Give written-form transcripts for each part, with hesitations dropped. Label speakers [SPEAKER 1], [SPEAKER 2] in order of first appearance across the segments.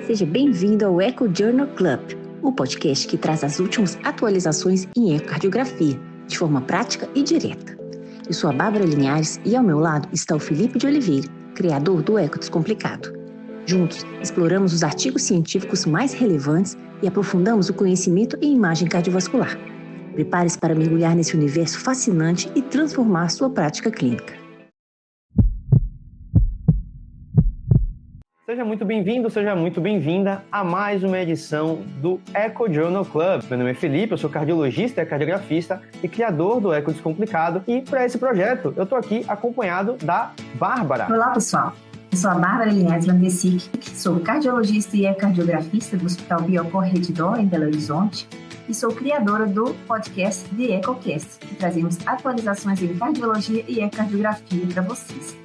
[SPEAKER 1] Seja bem-vindo ao Echo Journal Club, o podcast que traz as últimas atualizações em ecocardiografia, de forma prática e direta. Eu sou a Bárbara Linhares e ao meu lado está o Felipe de Oliveira, criador do Eco Descomplicado. Juntos, exploramos os artigos científicos mais relevantes e aprofundamos o conhecimento em imagem cardiovascular. Prepare-se para mergulhar nesse universo fascinante e transformar sua prática clínica.
[SPEAKER 2] Seja muito bem-vindo, seja muito bem-vinda a mais uma edição do Echo Journal Club. Meu nome é Felipe, eu sou cardiologista e cardiografista e criador do Eco Descomplicado. E para esse projeto, eu estou aqui acompanhado da Bárbara.
[SPEAKER 3] Olá, pessoal. Eu sou a Bárbara Linhares Landesic, sou cardiologista e ecocardiografista do Hospital Biocor Redditor, em Belo Horizonte, e sou criadora do podcast The EcoCast, que trazemos atualizações em cardiologia e ecocardiografia para vocês.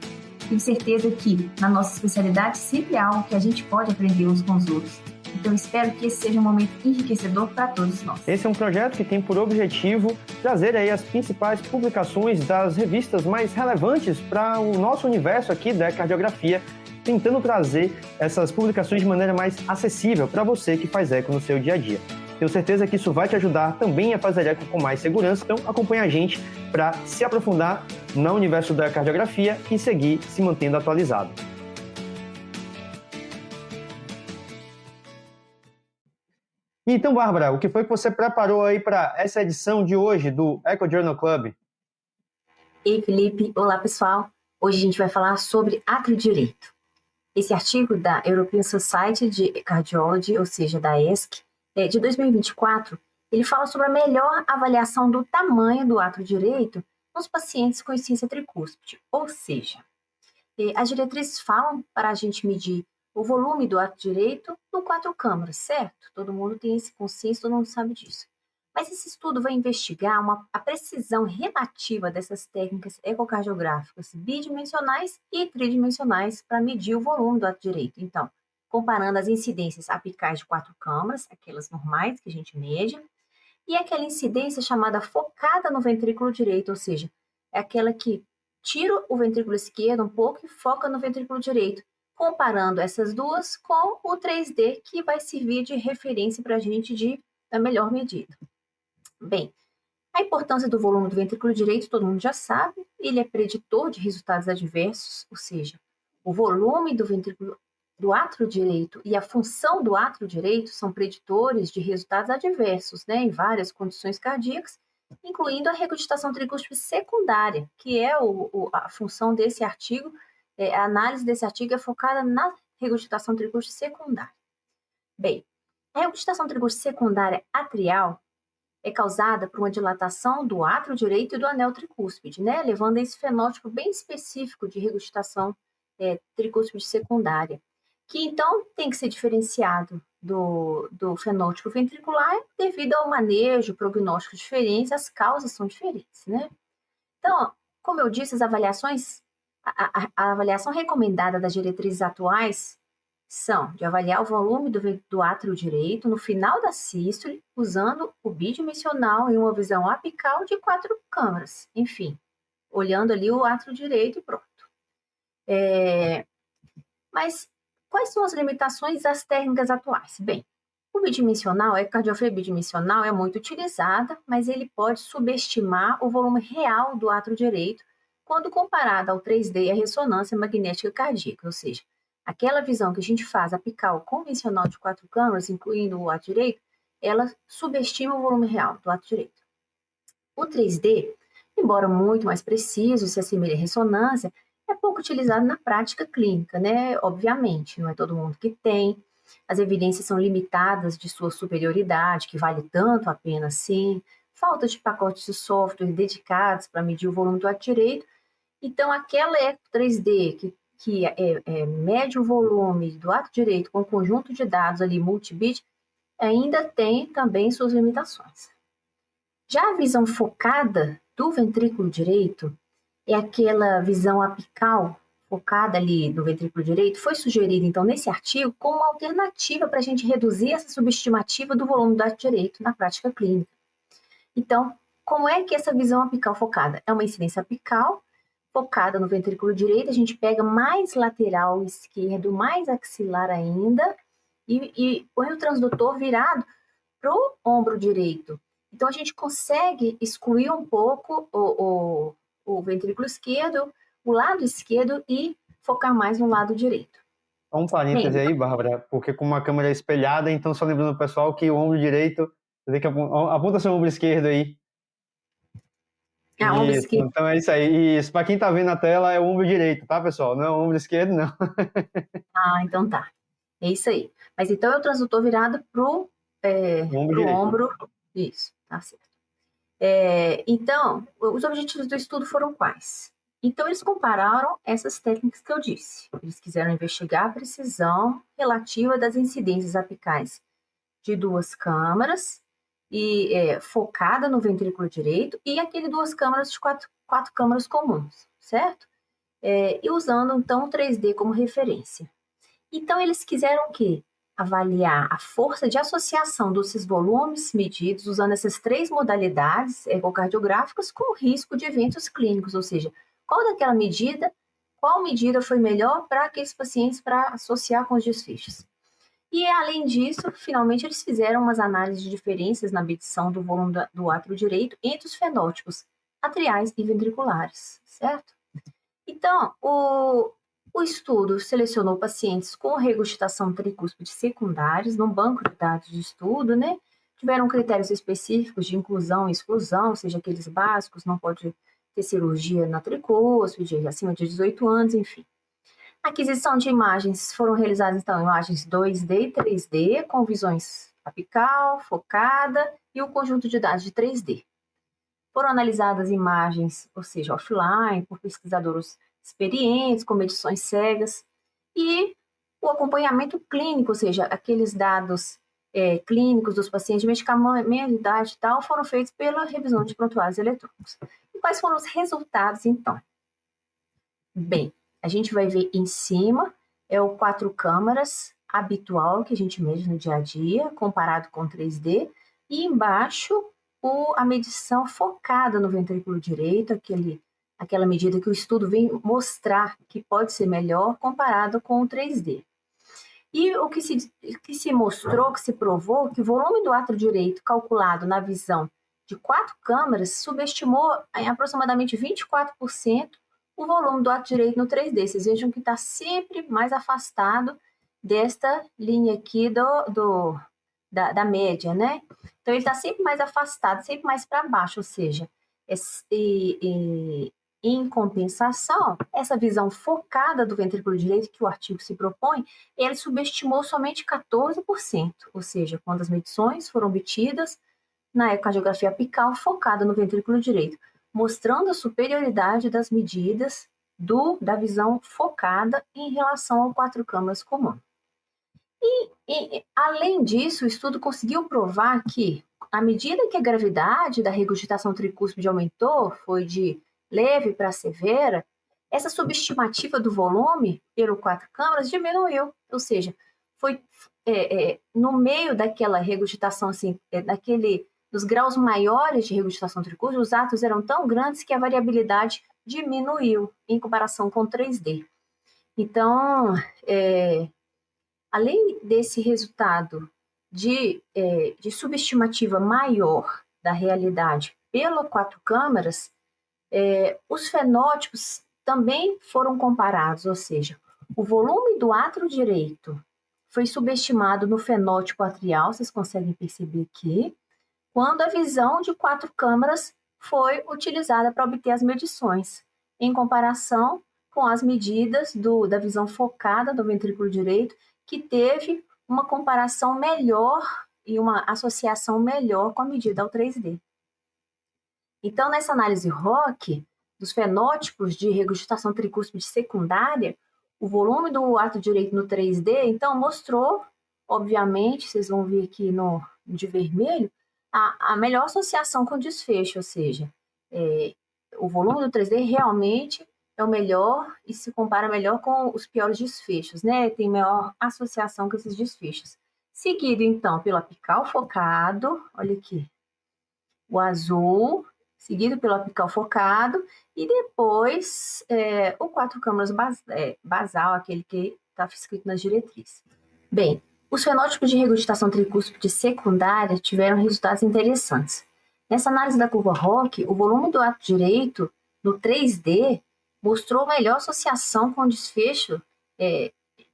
[SPEAKER 3] Tenho certeza que, na nossa especialidade, sempre há algo que a gente pode aprender uns com os outros. Então, espero que esse seja um momento enriquecedor para todos nós.
[SPEAKER 2] Esse é um projeto que tem por objetivo trazer aí as principais publicações das revistas mais relevantes para o nosso universo aqui da cardiografia, tentando trazer essas publicações de maneira mais acessível para você que faz eco no seu dia a dia. Tenho certeza que isso vai te ajudar também a fazer eco com mais segurança, então acompanha a gente para se aprofundar no universo da cardiografia e seguir se mantendo atualizado. Então, Bárbara, o que foi que você preparou aí para essa edição de hoje do Echo Journal Club?
[SPEAKER 3] Ei, Felipe. Olá, pessoal. Hoje a gente vai falar sobre átrio direito. Esse artigo da European Society de Cardiology, ou seja, da ESC, de 2024, ele fala sobre a melhor avaliação do tamanho do átrio direito nos pacientes com insuficiência tricúspide. Ou seja, as diretrizes falam para a gente medir o volume do átrio direito no 4 câmaras, certo? Todo mundo tem esse consenso, todo mundo sabe disso. Mas esse estudo vai investigar a precisão relativa dessas técnicas ecocardiográficas bidimensionais e tridimensionais para medir o volume do átrio direito. Então, comparando as incidências apicais de 4 câmaras, aquelas normais que a gente mede, e aquela incidência chamada focada no ventrículo direito, ou seja, é aquela que tira o ventrículo esquerdo um pouco e foca no ventrículo direito, comparando essas duas com o 3D, que vai servir de referência para a gente da melhor medida. Bem, a importância do volume do ventrículo direito, todo mundo já sabe, ele é preditor de resultados adversos, ou seja, o volume do átrio direito e a função do átrio direito são preditores de resultados adversos, em várias condições cardíacas, incluindo a regurgitação tricúspide secundária, que é a função desse artigo. A análise desse artigo é focada na regurgitação tricúspide secundária. Bem, a regurgitação tricúspide secundária atrial é causada por uma dilatação do átrio direito e do anel tricúspide, levando a esse fenótipo bem específico de regurgitação tricúspide secundária, que então tem que ser diferenciado do fenótipo ventricular devido ao manejo, prognóstico diferentes, as causas são diferentes, Então, como eu disse, as avaliações, a avaliação recomendada das diretrizes atuais são de avaliar o volume do átrio direito no final da sístole, usando o bidimensional em uma visão apical de 4 câmaras, enfim, olhando ali o átrio direito e pronto. Mas quais são as limitações das técnicas atuais? Bem, o bidimensional, a ecocardiografia bidimensional é muito utilizada, mas ele pode subestimar o volume real do átrio direito quando comparado ao 3D e a ressonância magnética cardíaca, ou seja, aquela visão que a gente faz apical convencional de 4 câmaras, incluindo o átrio direito, ela subestima o volume real do átrio direito. O 3D, embora muito mais preciso, se assemelha à ressonância, é pouco utilizado na prática clínica, Obviamente, não é todo mundo que tem. As evidências são limitadas de sua superioridade, que vale tanto a pena assim. Falta de pacotes de software dedicados para medir o volume do átrio direito. Então, aquela eco 3D que mede o volume do átrio direito com um conjunto de dados ali multibit, ainda tem também suas limitações. Já a visão focada do ventrículo direito é aquela visão apical focada ali no ventrículo direito, foi sugerida, então, nesse artigo, como uma alternativa para a gente reduzir essa subestimativa do volume do átrio direito na prática clínica. Então, como é que essa visão apical focada? É uma incidência apical focada no ventrículo direito, a gente pega mais lateral esquerdo, mais axilar ainda, e põe o transdutor virado para o ombro direito. Então, a gente consegue excluir um pouco o ventrículo esquerdo, o lado esquerdo, e focar mais no lado direito.
[SPEAKER 2] Um parêntese aí, Bárbara, porque com uma câmera espelhada, então só lembrando o pessoal que o ombro direito, você tem que aponta seu ombro esquerdo aí.
[SPEAKER 3] Ombro
[SPEAKER 2] Isso,
[SPEAKER 3] esquerdo.
[SPEAKER 2] então é isso aí. Isso, para quem tá vendo na tela, é o ombro direito, tá, pessoal? Não é o ombro esquerdo, não.
[SPEAKER 3] Então tá. É isso aí. Mas então é o transdutor virado pro
[SPEAKER 2] Ombro
[SPEAKER 3] ombro. Isso, tá certo. Então, os objetivos do estudo foram quais? Então, eles compararam essas técnicas que eu disse. Eles quiseram investigar a precisão relativa das incidências apicais de duas câmaras, e focada no ventrículo direito, e aquele duas câmaras de quatro câmaras comuns, certo? E usando, então, o 3D como referência. Então, eles quiseram o quê? Avaliar a força de associação desses volumes medidos usando essas três modalidades ecocardiográficas com o risco de eventos clínicos, ou seja, qual medida foi melhor para aqueles pacientes para associar com os desfechos. E, além disso, finalmente, eles fizeram umas análises de diferenças na medição do volume do átrio direito entre os fenótipos atriais e ventriculares, certo? Então, o estudo selecionou pacientes com regurgitação tricúspide secundários no banco de dados de estudo, né? Tiveram critérios específicos de inclusão e exclusão, ou seja, aqueles básicos, não pode ter cirurgia na tricúspide, acima de 18 anos, enfim. A aquisição de imagens foram realizadas, então, imagens 2D e 3D, com visões apical, focada e o conjunto de dados de 3D. Foram analisadas imagens, ou seja, offline, por pesquisadores experientes, com medições cegas, e o acompanhamento clínico, ou seja, aqueles dados clínicos dos pacientes de medicamento, idade e tal, foram feitos pela revisão de prontuários eletrônicos. E quais foram os resultados, então? Bem, a gente vai ver em cima, é o 4 câmaras habitual que a gente mede no dia a dia, comparado com 3D, e embaixo a medição focada no ventrículo direito, aquela medida que o estudo vem mostrar que pode ser melhor comparado com o 3D. E o que se mostrou, que se provou, que o volume do átrio direito calculado na visão de 4 câmaras subestimou em aproximadamente 24% o volume do átrio direito no 3D. Vocês vejam que está sempre mais afastado desta linha aqui da média, né? Então, ele está sempre mais afastado, sempre mais para baixo, ou seja, em compensação, essa visão focada do ventrículo direito que o artigo se propõe, ele subestimou somente 14%, ou seja, quando as medições foram obtidas na ecocardiografia apical focada no ventrículo direito, mostrando a superioridade das medidas da visão focada em relação ao 4 câmaras comum. E, além disso, o estudo conseguiu provar que, à medida que a gravidade da regurgitação tricúspide aumentou, foi de leve para severa, essa subestimativa do volume pelo 4 câmaras diminuiu, ou seja, foi no meio daquela regurgitação, assim, dos graus maiores de regurgitação tricúspide, os átomos eram tão grandes que a variabilidade diminuiu em comparação com 3D. Então, além desse resultado de subestimativa maior da realidade pelo 4 câmaras, os fenótipos também foram comparados, ou seja, o volume do átrio direito foi subestimado no fenótipo atrial, vocês conseguem perceber aqui, quando a visão de 4 câmaras foi utilizada para obter as medições, em comparação com as medidas da visão focada do ventrículo direito, que teve uma comparação melhor e uma associação melhor com a medida ao 3D. Então, nessa análise ROC, dos fenótipos de regurgitação tricúspide secundária, o volume do átrio direito no 3D, então, mostrou, obviamente, vocês vão ver aqui de vermelho, a melhor associação com o desfecho, ou seja, o volume do 3D realmente é o melhor e se compara melhor com os piores desfechos, né? Tem maior associação com esses desfechos. Seguido, então, pelo apical focado, olha aqui, o azul, seguido pelo apical focado e depois o 4 câmaras basal, aquele que está escrito nas diretrizes. Bem, os fenótipos de regurgitação tricúspide secundária tiveram resultados interessantes. Nessa análise da curva ROC, o volume do ato direito no 3D mostrou melhor associação com o desfecho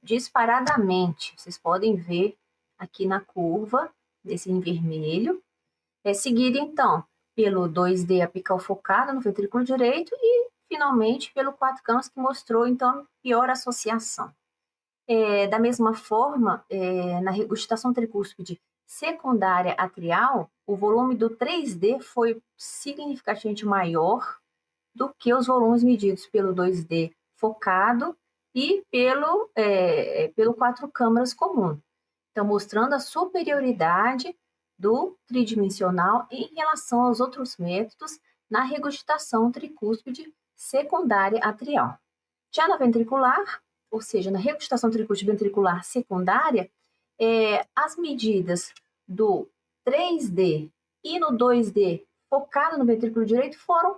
[SPEAKER 3] disparadamente. Vocês podem ver aqui na curva, desse em vermelho, seguido então pelo 2D apical focado no ventrículo direito e, finalmente, pelo 4 câmaras que mostrou, então, pior associação. Da mesma forma, na regurgitação tricúspide secundária atrial, o volume do 3D foi significativamente maior do que os volumes medidos pelo 2D focado e pelo 4 câmaras comum. Então, mostrando a superioridade do tridimensional em relação aos outros métodos na regurgitação tricúspide secundária atrial. Já na ventricular, ou seja, na regurgitação tricúspide ventricular secundária, as medidas do 3D e no 2D focado no ventrículo direito foram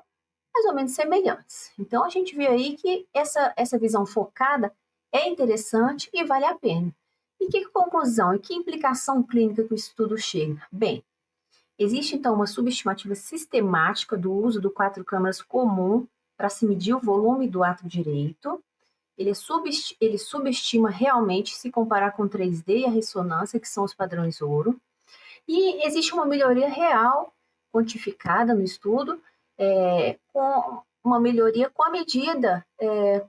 [SPEAKER 3] mais ou menos semelhantes. Então, a gente vê aí que essa visão focada é interessante e vale a pena. E que conclusão e que implicação clínica que o estudo chega? Bem, existe então uma subestimativa sistemática do uso do 4 câmaras comum para se medir o volume do ato direito. Ele subestima realmente se comparar com 3D e a ressonância, que são os padrões ouro. E existe uma melhoria real quantificada no estudo, com uma melhoria com a medida,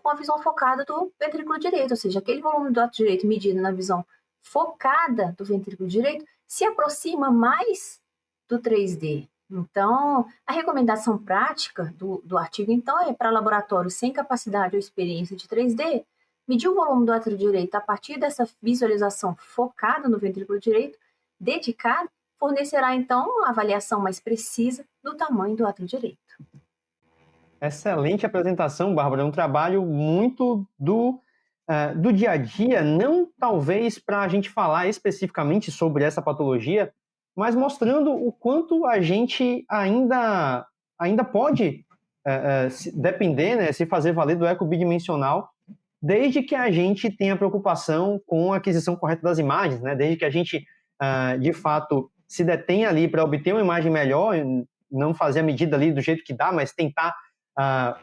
[SPEAKER 3] com a visão focada do ventrículo direito, ou seja, aquele volume do ato direito medido na visão focada do ventrículo direito se aproxima mais do 3D. Então, a recomendação prática do artigo, então, é para laboratórios sem capacidade ou experiência de 3D, medir o volume do átrio direito a partir dessa visualização focada no ventrículo direito, dedicada, fornecerá, então, uma avaliação mais precisa do tamanho do átrio direito.
[SPEAKER 2] Excelente apresentação, Bárbara. É um trabalho muito do dia a dia, não talvez para a gente falar especificamente sobre essa patologia, mas mostrando o quanto a gente ainda pode depender, né, se fazer valer do eco bidimensional, desde que a gente tenha preocupação com a aquisição correta das imagens, né, desde que a gente, de fato, se detenha ali para obter uma imagem melhor, não fazer a medida ali do jeito que dá, mas tentar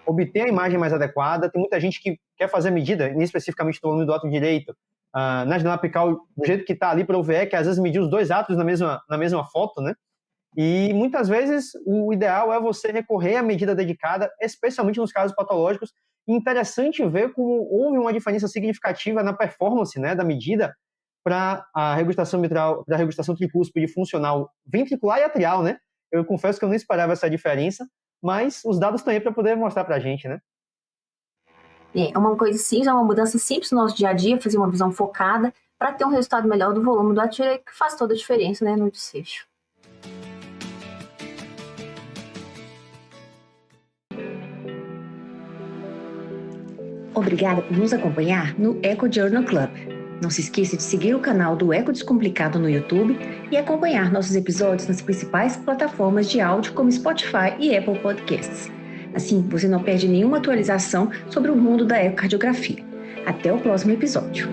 [SPEAKER 2] obter a imagem mais adequada. Tem muita gente que quer fazer a medida, especificamente do volume do átrio direito, na janela apical do jeito que está ali para o VE, que às vezes medir os dois átrios na mesma foto, né? E muitas vezes o ideal é você recorrer à medida dedicada, especialmente nos casos patológicos. Interessante ver como houve uma diferença significativa na performance, né, da medida para a regurgitação mitral, para a regurgitação tricúspide funcional ventricular e atrial, né? Eu confesso que eu não esperava essa diferença, mas os dados estão aí para poder mostrar para a gente, né?
[SPEAKER 3] É uma coisa simples, é uma mudança simples no nosso dia a dia, fazer uma visão focada para ter um resultado melhor do volume do átrio direito, que faz toda a diferença, né, no desfecho.
[SPEAKER 1] Obrigada por nos acompanhar no Eco Journal Club. Não se esqueça de seguir o canal do Eco Descomplicado no YouTube e acompanhar nossos episódios nas principais plataformas de áudio como Spotify e Apple Podcasts. Assim, você não perde nenhuma atualização sobre o mundo da ecocardiografia. Até o próximo episódio.